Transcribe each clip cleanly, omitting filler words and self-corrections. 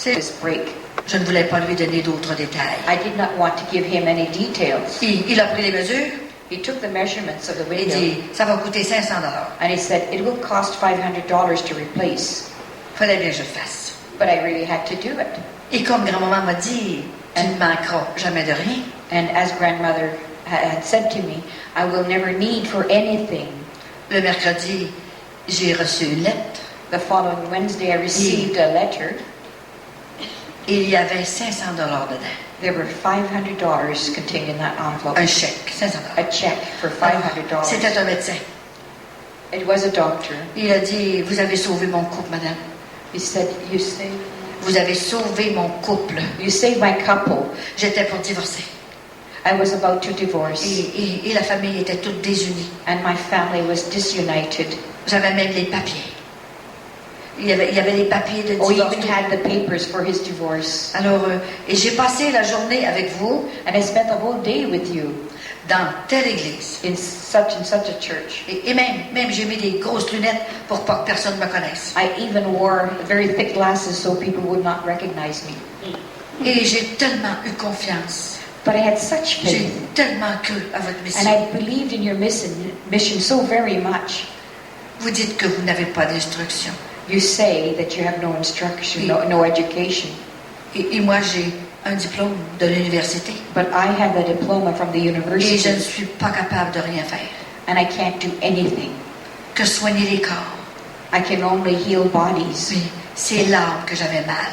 This break. Je ne voulais pas lui donner d'autres détails. I did not want to give him any details. Il a pris les mesures. He took the measurements of the Il window. dit, ça va coûter $500. And he said, it will cost $500 to replace. Fallait bien que je le fasse. But I really had to do it. Et comme grand-maman m'a dit, tu ne manqueras jamais de rien. And as grandmother had said to me, I will never need for anything. Le mercredi, j'ai reçu une lettre. The following Wednesday, I received a letter. Et il y avait $500 dedans. There were $500 contained in that envelope. Un chèque, $500. A check for $500. C'était un médecin. It was a doctor. Il a dit, vous avez sauvé mon couple, madame. He said, you saved. Vous avez sauvé mon couple. You saved my couple. J'étais pour divorcer. I was about to divorce. Et la famille était toute désunie. And my family was disunited. J'avais même les papiers. Il y avait les papiers de divorce. We even had the papers for his divorce. Alors, et j'ai passé la journée avec vous. And I spent the whole day with you. Dans telle église. In such and such a church. Et même j'ai mis des grosses lunettes pour pas que personne me connaisse. I even wore very thick glasses so people would not recognize me. Et j'ai tellement eu confiance. But I had such faith. J'ai tellement cru à votre mission. And I believed in your mission so very much. Vous dites que vous n'avez pas d'instruction. You say that you have no instruction, no education. Et moi, j'ai un diplôme de l'université. But I have a diploma from the university. Et je ne suis pas capable de rien faire. And I can't do anything. Que soigner les corps. I can only heal bodies. Oui, c'est l'âme que j'avais mal.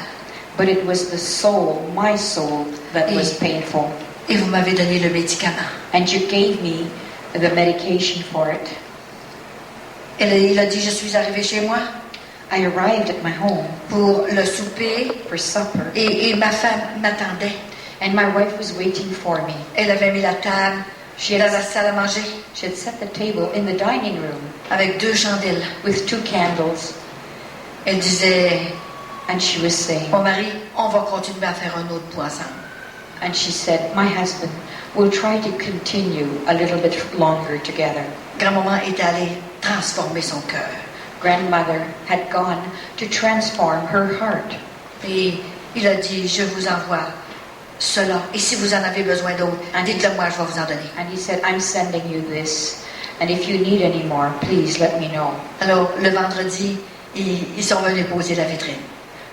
But it was the soul, my soul, that was painful. Et vous m'avez donné le médicament. And you gave me the medication for it. Il a dit, je suis arrivée chez moi. I arrived at my home pour le souper, for supper. Et ma femme m'attendait. And my wife was waiting for me. Elle avait mis la table dans la salle à manger. She had set the table in the dining room avec 2 chandelles. With 2 candles. Elle disait, and she was saying, mon mari, on va continuer à faire un autre pot ensemble. And she said, my husband will try to continue a little bit longer together. Grand-maman est allée transformer son cœur. Grandmother had gone to transform her heart. Et il a dit, je vous envoie cela. Et si vous en avez besoin d'autres, dites-le moi, je vais vous en donner. And he said, I'm sending you this. And if you need any more, please let me know. Alors, le vendredi, ils sont venus poser la vitrine.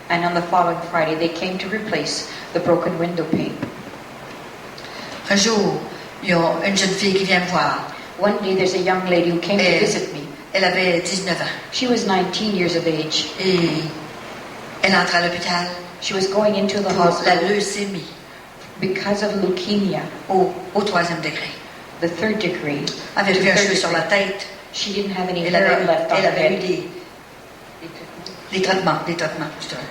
And on the following Friday, they came to replace the broken window pane. Un jour, il y a une jeune fille qui vient me voir. One day, there's a young lady who came to visit me. Elle avait 19 ans. She was 19 years of age. Et elle entre à l'hôpital. She was going into the hospital. La leucémie. Because of leukemia. Au 3e degré. The 3rd degree. Elle avait eu un cheveu sur la tête. She didn't have any hair left on her head. Elle avait eu des traitements.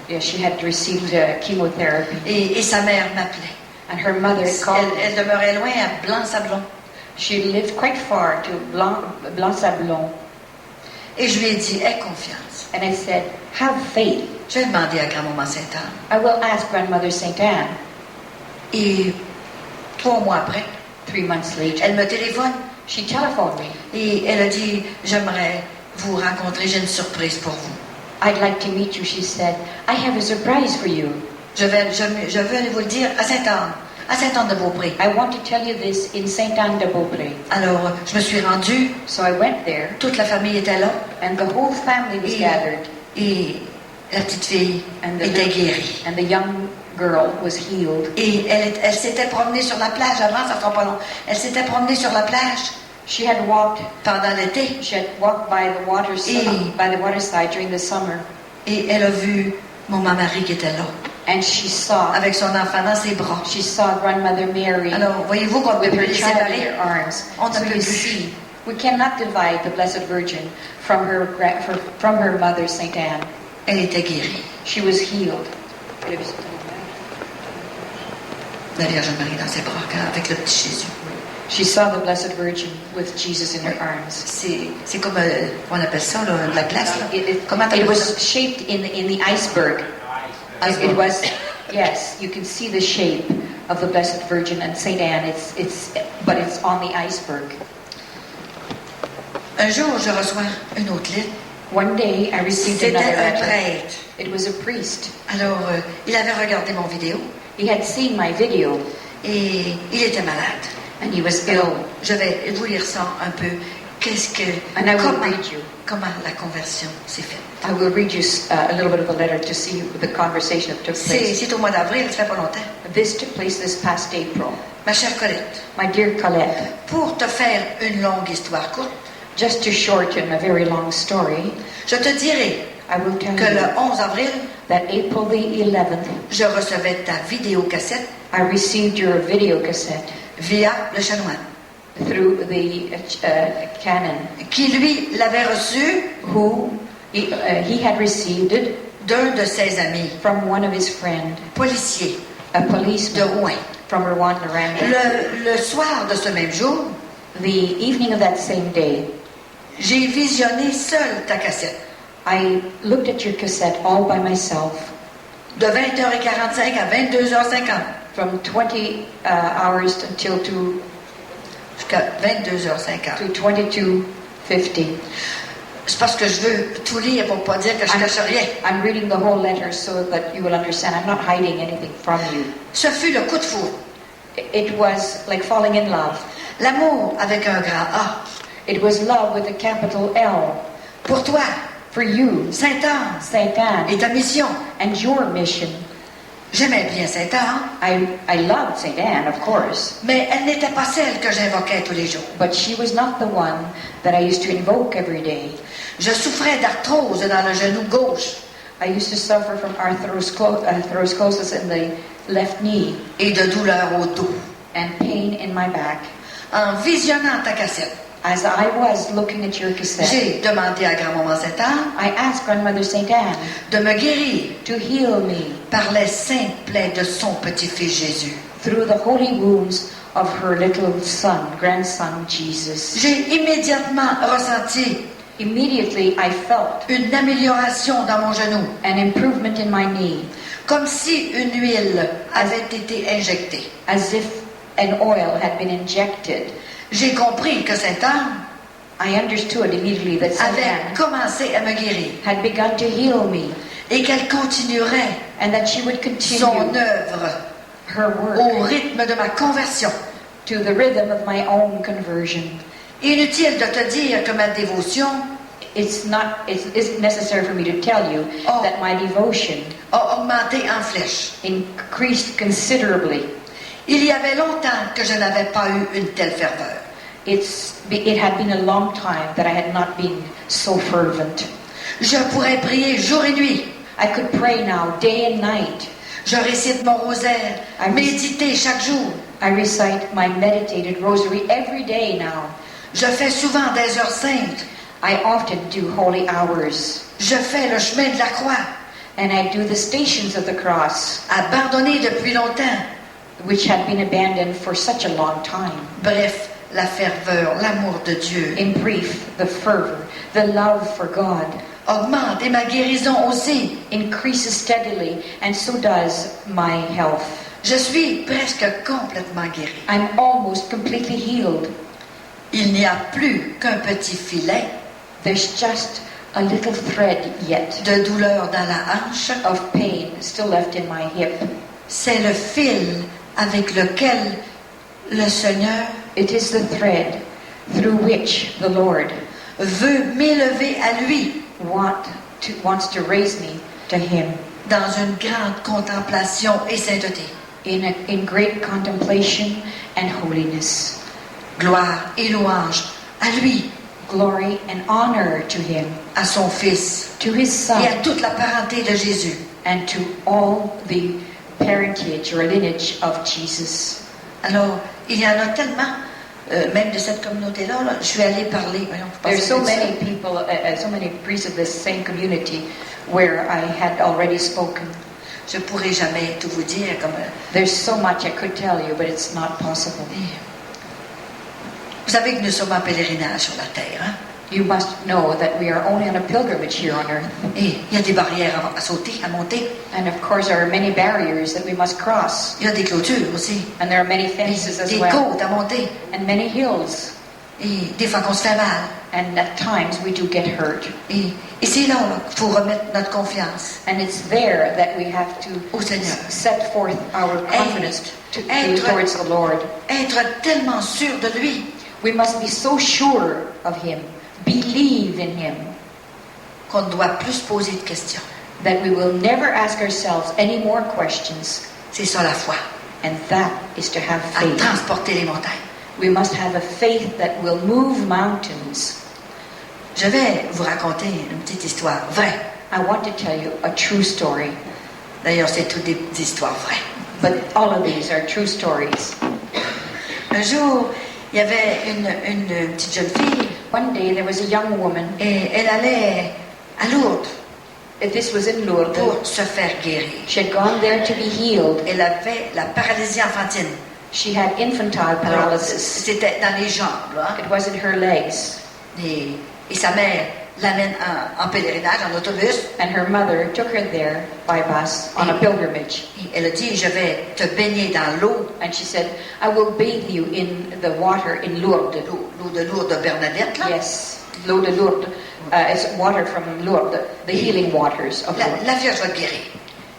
Yeah, she had received chemotherapy. Et sa mère m'appelait. And her mother called. Elle demeurait loin à Blanc-Sablon. She lived quite far to Blanc-Sablon. Et je lui ai dit, aie confiance. And I said, have faith. Je vais demander à grand-maman Sainte-Anne. I will ask Grandmother Sainte Anne. Et 3 mois après, 3 months later, elle me téléphone. She telephoned me. Et elle a dit, j'aimerais vous rencontrer, j'ai une surprise pour vous. I'd like to meet you, she said. I have a surprise for you. Je vais aller vous le dire à Sainte-Anne-de-Beaupré. I want to tell you this in Sainte-Anne-de-Beaupré. Alors, je me suis rendue. So I went there. Toute la famille était là. And the whole family was gathered. Et la petite fille était guérie. And the young girl was healed. Et elle s'était promenée sur la plage avant, ça sera pas long. Elle s'était promenée sur la plage. She had walked pendant l'été. She had walked by the waterside during the summer. Et elle a vu mon mari qui était là. And she saw, avec son enfant dans ses bras. She saw Grandmother Mary. Alors, voyez-vous qu'on peut les séparer. On ne peut plus. We cannot divide the Blessed Virgin from her mother, Sainte Anne. Elle était guérie. She was healed. La Vierge Marie dans ses bras avec le petit Jésus. She saw the Blessed Virgin with Jesus in her arms. C'est comme on appelle ça là, la glace. Comment it was shaped in the iceberg. It was, yes, you can see the shape of the Blessed Virgin and Saint Anne. But it's on the iceberg. Un jour, je reçois une autre lettre. One day I received C'était another un letter. prêtre. It was a priest. Alors, il avait regardé mon vidéo He had seen my video et il était malade. and he was ill. Je vais vous lire ça un peu. And I will read you. Comment la conversion s'est faite. I will read you a little bit of the letter to see the conversation that took place. C'est au mois d'avril, ça fait pas longtemps. This took place this past April. Ma chère Colette, My dear Colette, pour te faire une longue histoire courte, just to shorten a very long story, je te dirai I will tell que you le 11 avril, that April the 11th, je recevais ta vidéocassette I received your video cassette via le chanoine, through the canon, qui lui l'avait reçu who he had received it d'un de ses amis, from one of his friends, policier a de policeman Rouen. from Rwanda. Le soir de ce même jour, The evening of that same day, j'ai visionné seule ta cassette. I looked at your cassette all by myself De 20h45 à 22h50. from 20 hours until Jusqu'à 22h50. to 22:50. C'est parce que je veux tout lire pour pas dire que je cache rien. I'm reading the whole letter so that you will understand. I'm not hiding anything from you. Ce fut le coup de foudre. It was like falling in love. L'amour avec un grand A. It was love with a capital L. Pour toi, For you, Sainte-Anne, Sainte Anne, et ta mission. and your mission. J'aimais bien Sainte-Anne, I loved Sainte Anne, of course, mais elle n'était pas celle que j'invoquais tous les jours. but she was not the one that I used to invoke every day. Je souffrais d'arthrose dans le genou gauche I used to suffer from arthroscosis in the left knee et de douleurs au dos. and pain in my back. En visionnant ta cassette, As I was looking at your cassette, j'ai demandé à grand-maman Sainte-Anne I asked Grandmother Sainte Anne de me guérir to heal me par les saints plaies de son petit-fils Jésus. through the holy wounds of her little son, grandson Jesus. J'ai immédiatement ressenti Immediately I felt une amélioration dans mon genou, an improvement in my knee, comme si une huile avait été injectée. as if an oil had been injected. J'ai compris que Sainte-Anne I understood immediately that Sainte avait Anne commencé à me guérir had begun to heal me et qu'elle continuerait and that she would continue son œuvre her au work rythme de ma conversion. to the rhythm of my own conversion. Inutile de te dire que ma dévotion It isn't necessary for me to tell you Oh. that my devotion a augmenté en flèche. increased considerably. Il y avait longtemps que je n'avais pas eu une telle ferveur. It had been a long time that I had not been so fervent. Je pourrais prier jour et nuit. I could pray now day and night. Je récite mon rosaire, méditer chaque jour. I recite my meditated rosary every day now. Je fais souvent des heures saintes. I often do holy hours. Je fais le chemin de la croix, And I do the stations of the cross, abandonné depuis longtemps. which had been abandoned for such a long time. Bref, la ferveur, l'amour de Dieu In brief, the fervor, the love for God augmente et ma guérison aussi. increases steadily, and so does my health. Je suis presque complètement guérie. I'm almost completely healed. Il n'y a plus qu'un petit filet There's just a little thread yet de douleur dans la hanche. of pain still left in my hip. C'est le fil avec lequel le Seigneur It is the thread through which the Lord veut m'élever à lui wants to raise me to Him dans une grande contemplation et sainteté. in great contemplation and holiness. Gloire et louange à lui, Glory and honor to Him, à son Fils to His Son, et à toute la parenté de Jésus. and to all the parentage or lineage of Jesus. Alors, il y en a tellement, même de cette communauté-là, là, je suis allée parler. Voyons, vous There's pensez so de ça? many people, so many priests of this same community where I had already spoken. Je ne pourrai jamais tout vous dire. Comme, There's so much I could tell you, but it's not possible. vous savez que nous sommes en pèlerinage sur la terre. Hein? You must know that we are only on a pilgrimage here on earth. Et il y a des barrières à sauter, à monter. And of course, there are many barriers that we must cross. Il y a des clôtures aussi. And there are many fences as Des well. côtes à monter. And many hills. Et des fois qu'on se fait mal. And at times we do get hurt. Et c'est là qu'il faut remettre notre confiance And it's there that we have to au Seigneur. set forth our confidence towards the Lord. Être tellement sûr de lui We must be so sure of Him, believe in Him, qu'on ne doit plus poser de questions. that we will never ask ourselves any more questions. C'est ça la foi, And that is to have à faith. transporter les montagnes. We must have a faith that will move mountains. Je vais vous raconter une petite histoire vraie. I want to tell you a true story, D'ailleurs, c'est toutes des histoires vraies. but all of these are true stories. Un jour, il y avait une petite jeune fille One day there was a young woman, et elle allait à Lourdes this was in Lourdes. pour se faire guérir. She had gone there to be healed. Elle avait la paralysie enfantine. She had infantile Alors, paralysis. c'était dans les jambes. Là. It was in her legs. Et sa mère l'amène en pèlerinage, en autobus. And her mother took her there by bus on a pilgrimage. Et elle a dit, je vais te baigner dans l'eau. And she said, I will bathe you in the water in Lourdes. L'eau de Lourdes de Bernadette. Là. Yes, l'eau de Lourdes. It's water from Lourdes, the healing waters of Lourdes. La Vierge va te guérir.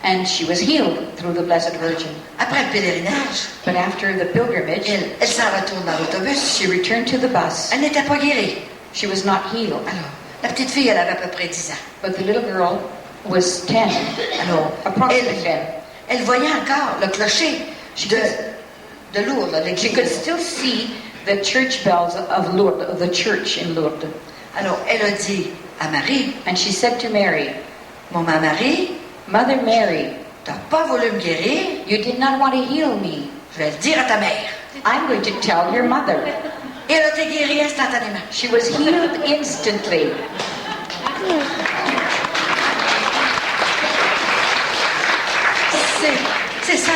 And she was healed through the Blessed Virgin. Après le pèlerinage, But after the pilgrimage, elle s'en retourne dans l'autobus. she returned to the bus. Elle n'était pas guérie. She was not healed. Alors, la petite fille, elle avait à peu près 10 ans. But the little girl was 10, Alors, approximately 10. elle voyait encore le clocher de Lourdes, She l'église. could still see the church bells of Lourdes, of the church in Lourdes. Alors, elle a dit à Marie, And she said to Mary, Maman Marie, Mother Mary, t'as pas voulu me guérir, you did not want to heal me. je vais le dire à ta mère. I'm going to tell your mother. Et elle a été guérie instantanément. She was healed instantly. C'est ça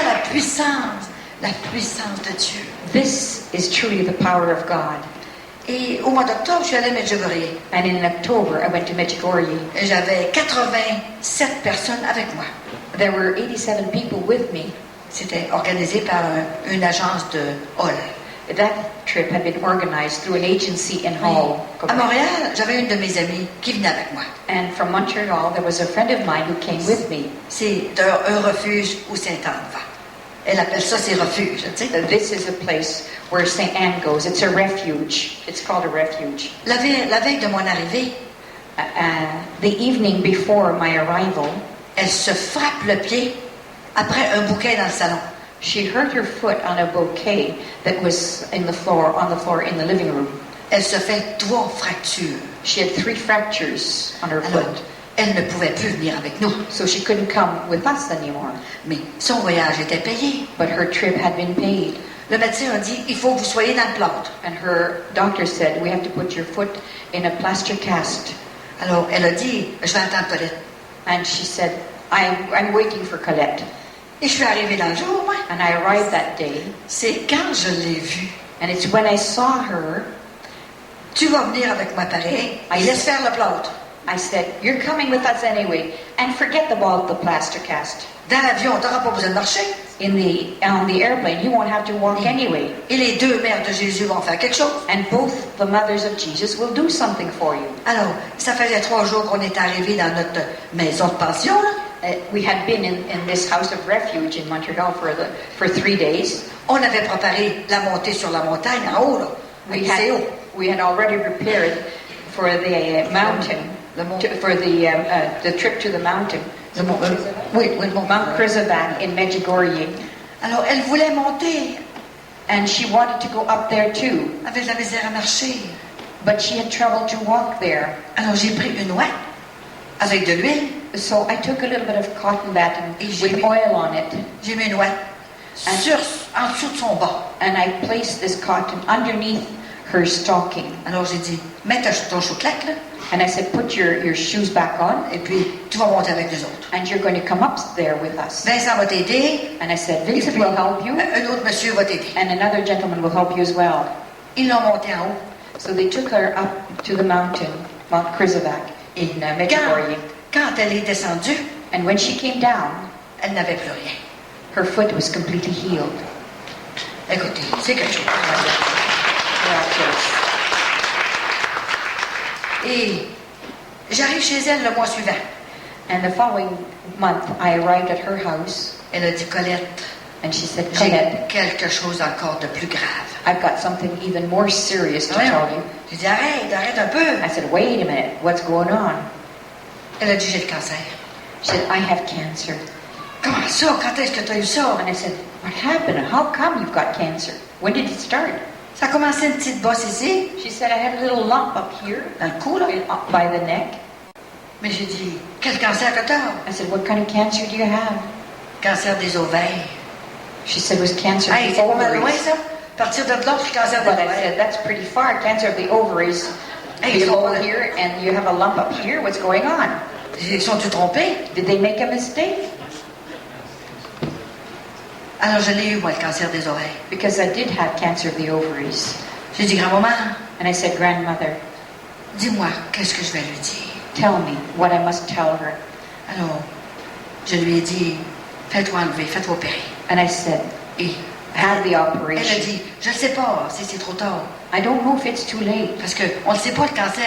la puissance de Dieu. This is truly the power of God. Et au mois d'octobre, je suis allée à Medjugorje. And in October, I went to Medjugorje. Et j'avais 87 personnes avec moi. There were 87 people with me. C'était organisé par une agence de Hall. That trip had been organized through an agency in Hull. À Montréal, j'avais une de mes amies qui venait avec moi. And from Montreal, there was a friend of mine who came with me. C'est un refuge où Sainte-Anne va. Elle appelle ça ses refuges, tu sais. This is a place where St. Anne goes. It's a refuge. It's called a refuge. La veille de mon arrivée, The evening before my arrival, elle se frappe le pied après un bouquet dans le salon. she hurt her foot on a bouquet that was on the floor in the living room. Elle se fait 3 fractures. She had 3 fractures on her Alors, foot, elle ne pouvait plus venir avec nous. so she couldn't come with us anymore. Mais son voyage était payé. But her trip had been paid. Le médecin a dit, il faut que vous soyez dans le plâtre. And her doctor said, we have to put your foot in a plaster cast. Alors, elle a dit, je vais attendre Colette. And she said, I'm waiting for Colette. Et je suis arrivée dans le jour, moi. And I arrived that day. C'est quand je l'ai vue. And it's when I saw her, Tu vas venir avec moi pareil. Et laisse faire le plâtre. I said, you're coming with us anyway. And forget about the plaster cast. Dans l'avion, tu n'auras pas besoin de marcher. On the airplane, you won't have to walk anyway. Et les 2 mères de Jésus vont faire quelque chose. And both the mothers of Jesus will do something for you. Alors, ça faisait 3 jours qu'on est arrivés dans notre maison de pension, là. We had been in this house of refuge in Montreal for 3 days. On avait préparé la montée sur la montagne en haut, là. We had already prepared for the mountain, for the trip to the mountain. Mount Krizabak in Medjugorje. Alors, elle voulait monter. And she wanted to go up there too. Avec la misère à marcher. But she had trouble to walk there. Alors, j'ai pris une ouate avec de l'huile. So I took a little bit of cotton batting with oil on it. J'ai mis une ouate en dessous de son bas. And I placed this cotton underneath her stocking. Alors j'ai dit, mets ton chouclac là. And I said, put your shoes back on. Et puis, tu vas monter avec nous autres. And you're going to come up there with us. Vincent va t'aider. And I said, Vincent will help you. Un autre monsieur va t'aider. And another gentleman will help you as well. Ils l'ont montée en haut. So they took her up to the mountain, Mount Krizabak, in Medjugorje. Quand elle est descendue, And when she came down, elle n'avait plus rien. her foot was completely healed. Écoutez, c'est quelque chose. Miraculous. Et j'arrive chez elle le mois suivant. And the following month, I arrived at her house, Elle a dit, Colette, and she said, j'ai Colette, quelque chose encore de plus grave. I've got something even more serious to Voyons. tell you. J'ai dit, arrête un peu. I said, wait a minute, what's going on? Elle a dit, j'ai le cancer. She said, I have cancer. Comment ça? Quand est-ce que tu as eu ça? And I said, what happened? How come you've got cancer? When did it start? Ça a commencé une petite bosse ici, She said, I had a little lump up here, dans le cou, là. up by the neck. Mais j'ai dit, quel cancer que tu as? I said, what kind of cancer do you have? Cancer des ovaires. She said, it was cancer of Hey, the c'est pas mal loin, ovaries. ça? À partir de là, puis cancer des But I ovaires. said, that's pretty far. Cancer of the ovaries. Hey, You ils go sont, here and you have a lump up here. What's going on? sont-tu trompés? Did they make a mistake? Alors, je l'ai eu, moi, le cancer des ovaires. Because I did have cancer of the ovaries. J'ai dit, grand-maman, And I said, grandmother, dis-moi, qu'est-ce que je vais lui dire? tell me what I must tell her. Alors, je lui ai dit, fais-toi enlever, fais-toi opérer. And I said, Et have the elle a operation. dit, je ne sais pas si c'est trop tard. I don't know if it's too late. Parce qu'on ne sait pas le cancer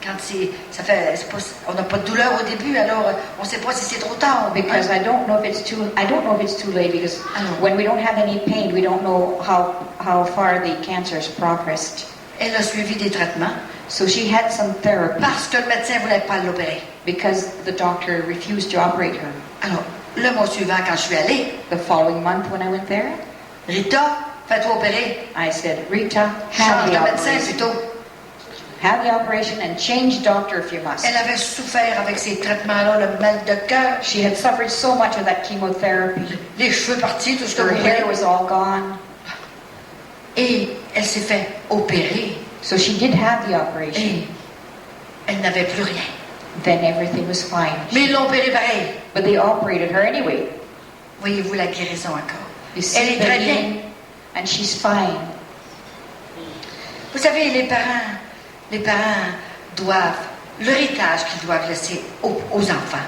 quand c'est pas, on n'a pas de douleur au début, alors on ne sait pas si c'est trop tard. Because I don't know if it's too late because when we don't have any pain, we don't know how far the cancer has progressed. Elle a suivi des traitements So she had some therapy parce que le médecin ne voulait pas l'opérer. because the doctor refused to operate her. Alors, le mois suivant, quand je suis allée, The following month when I went there, Rita, fais-toi opérer. I said, Rita, Change have the de médecin operation. plutôt. Have the operation and change doctor if you must. Elle avait souffert avec ces traitements-là, le mal de cœur, She had suffered so much with that chemotherapy. les cheveux partis, tout ce que Her vous hair voulez. was all gone. Et elle s'est fait opérer. So she did have the operation. Et elle n'avait plus rien. Then everything was fine. Mais ils l'ont opérée pareil. But they operated her anyway. Voyez-vous la guérison encore. You Elle see est the très bien. healing, and she's fine. Vous savez, les parents doivent, l'héritage qu'ils doivent laisser aux enfants,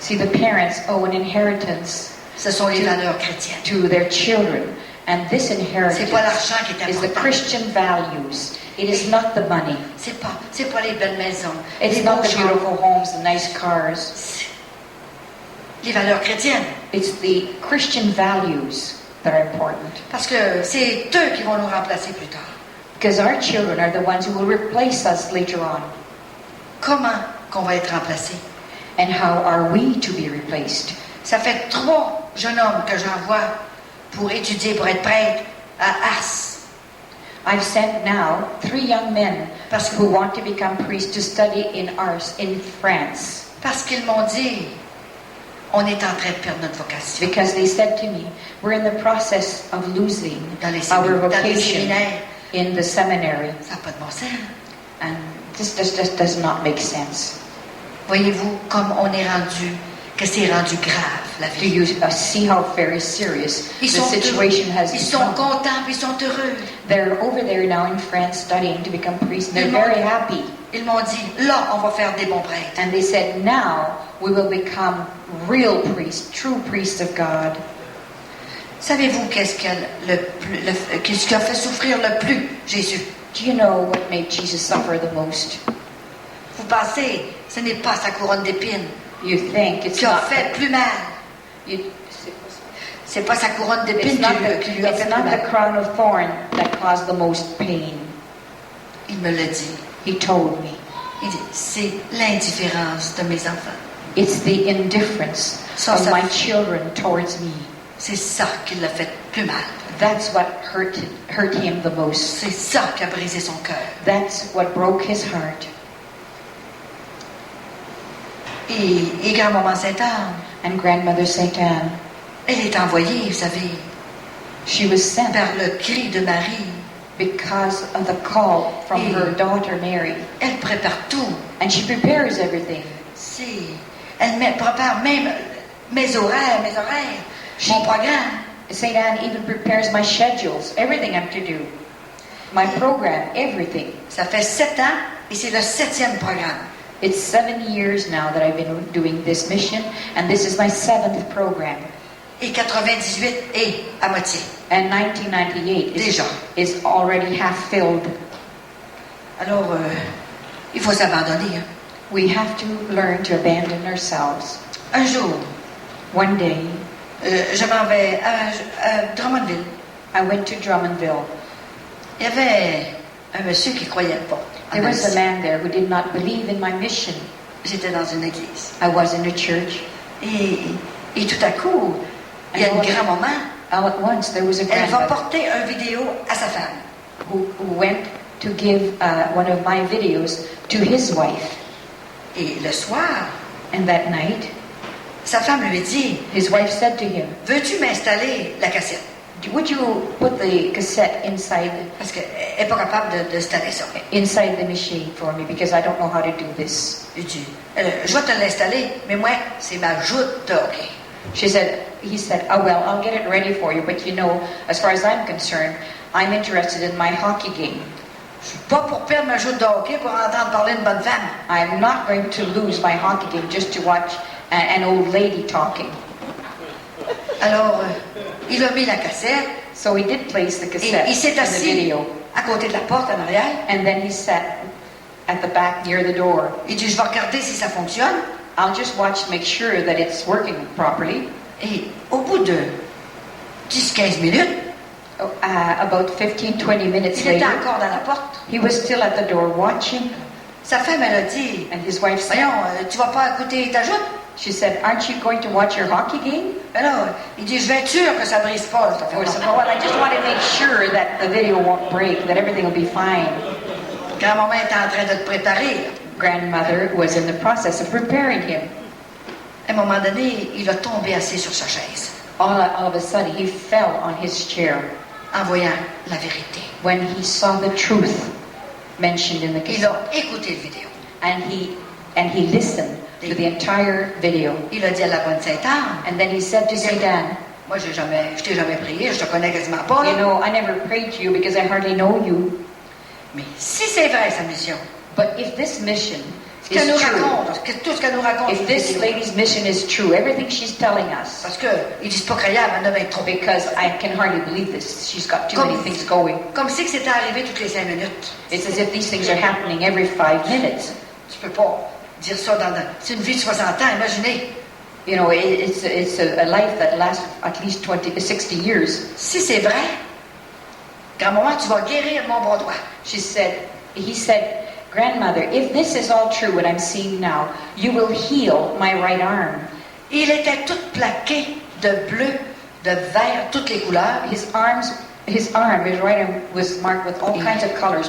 See, the parents owe an inheritance ce sont les valeurs chrétiennes. to their children, and this C'est inheritance pas l'argent qui est is the important. Christian values. It is not the money. C'est pas les belles maisons, It's les not beaux the chambres. beautiful homes, the nice cars. C'est les valeurs chrétiennes. It's the Christian values that are important. Parce que c'est eux qui vont nous remplacer plus tard. Because our children are the ones who will replace us later on. Comment qu'on va être remplacés? And how are we to be replaced? Ça fait 3 jeunes hommes que j'envoie pour étudier, pour être prêtre à Ars. I've sent now 3 young men who want to become priests to study in Ars in France. Parce qu'ils m'ont dit, on est en train de perdre notre vocation. Because they said to me, we're in the process of losing Dans les our séminaires. vocation in the seminary. Ça n'a pas de bon sens. And this just does not make sense. Voyez-vous comme on est rendu, que c'est rendu grave, la Do vie. you see how very serious the Ils sont situation has ils sont become? contents, puis ils sont heureux. They're over there now in France studying to become priests. They're Ils m'ont- very happy. Ils m'ont dit, là, on va faire des bons prêtres. And they said, now we will become real priests, true priests of God. Savez-vous qu'est-ce qui a fait souffrir le plus Jésus? Do you know what made Jesus suffer the most? Vous pensez, ce n'est pas sa couronne d'épines You think it's qui a not fait plus mal. you, C'est pas sa couronne d'épines it's not qui lui a it's fait plus not the mal. crown of thorn that caused the most pain. Il me l'a dit. He told me. Il dit, c'est l'indifférence de mes enfants. It's the indifference Ça, of ça- my children towards me. C'est ça qui l'a fait plus mal. That's what hurt him the most. C'est ça qui a brisé son cœur. That's what broke his heart. Et grand-maman Sainte-Anne, And grandmother Saint Anne, elle est envoyée, vous savez, she was sent par le cri de Marie. because of the call from Et- her daughter Mary. Elle prépare tout. And she prepares everything. Prépare même mes horaires, mon programme. Saint Anne even prepares my schedules, everything I'm to do. My program, everything. Ça fait 7 ans et c'est le 7e programme. It's 7 years now that I've been doing this mission, and this is my 7th program. Et 98 est à moitié. And 1998 Déjà. is already half filled. Alors, Il faut s'abandonner. Hein. We have to learn to abandon ourselves. Un jour, One day, je m'en vais à Drummondville. I went to Drummondville. Il y avait un monsieur qui croyait pas. There was a man there who did not believe in my mission. J'étais dans une église. I was in a church. Et tout à coup, il y a une grand-maman. All at once, there was a Elle va grandmother porter un vidéo à sa femme. who went to give one of my videos to his wife. Et le soir, And that night, sa femme lui dit, his wife said to him, veux-tu m'installer la cassette? would you put the cassette inside Parce qu'elle n'est pas capable d'installer ça. inside the machine for me because I don't know how to do this? Il dit, je vais te l'installer, mais moi, c'est ma joute de hockey. He said, oh well, I'll get it ready for you, but you know, as far as I'm concerned, I'm interested in my hockey game. Je suis pas pour perdre ma joute de hockey pour entendre parler d'une bonne femme. I'm not going to lose my hockey game just to watch an old lady talking. Alors, il a mis la cassette. So he did place the cassette Il s'est in the assis video, à côté de la porte en arrière. and then he sat at the back near the door. Il dit, je vais regarder si ça fonctionne. I'll just watch to make sure that it's working properly. Et au bout de 10-15 minutes, About 15-20 minutes il était later, encore dans la porte. he was still at the door watching, Sa femme, elle a dit, and his wife said, voyons, tu vas pas écouter ta joute? she said, aren't you going to watch your hockey game? Alors, il dit, je vais être sûr que ça brise pas. Cette Or affaire-là. said, oh, well, I just want to make sure that the video won't break, that everything will be fine. Grand-maman était en train de te préparer. Grandmother was in the process of preparing him. À un moment donné, il a tombé assis sur sa chaise All of a sudden, he fell on his chair en voyant la vérité. when he saw the truth mentioned in the Il cassette. a écouté la vidéo. And he listened to the entire video. Il a dit à la bonne Sainte-Anne, And then he said to Saint Anne, moi, je t'ai jamais prié, je te connais quasiment pas. you Là. know, I never prayed to you because I hardly know you. Mais si c'est vrai, sa mission, But if this mission ce qu'elle nous is true, raconte, tout ce qu'elle nous raconte, if sur this vidéo, lady's mission is true, everything she's telling us, parce qu'ils disent pas croyable, elle devait être trop. because I can hardly believe this, she's got too many things going. Comme si que c'était arrivé toutes les 5 minutes. It's as if these things are happening every 5 minutes. Tu peux pas dire ça c'est une vie de 60 ans, imaginez. You know, it's a life that lasts at least 60 years. Si c'est vrai, grand-maman, tu vas guérir mon bras droit. He said, grandmother, if this is all true, what I'm seeing now, you will heal my right arm. Il était tout plaqué de bleu, de vert, toutes les couleurs. His right arm was marked with all kinds of colors.